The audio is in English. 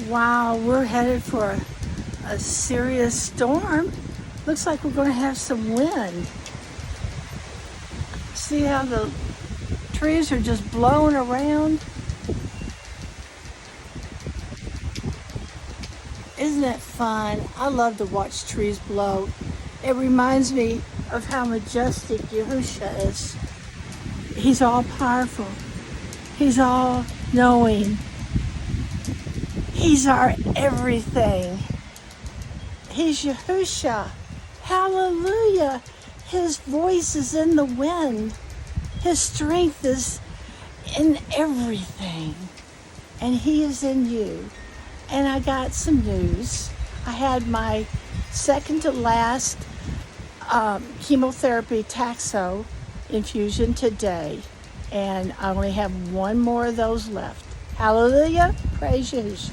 Wow, we're headed for a serious storm. Looks like we're going to have some wind. See how the trees are just blowing around? Isn't that fun? I love to watch trees blow. It reminds me of how majestic Yahusha is. He's all powerful. He's all knowing. He's our everything. He's Yahusha. Hallelujah. His voice is in the wind. His strength is in everything. And He is in you. And I got some news. I had my second to last chemotherapy Taxo infusion today. And I only have one more of those left. Hallelujah. Praise Yahusha.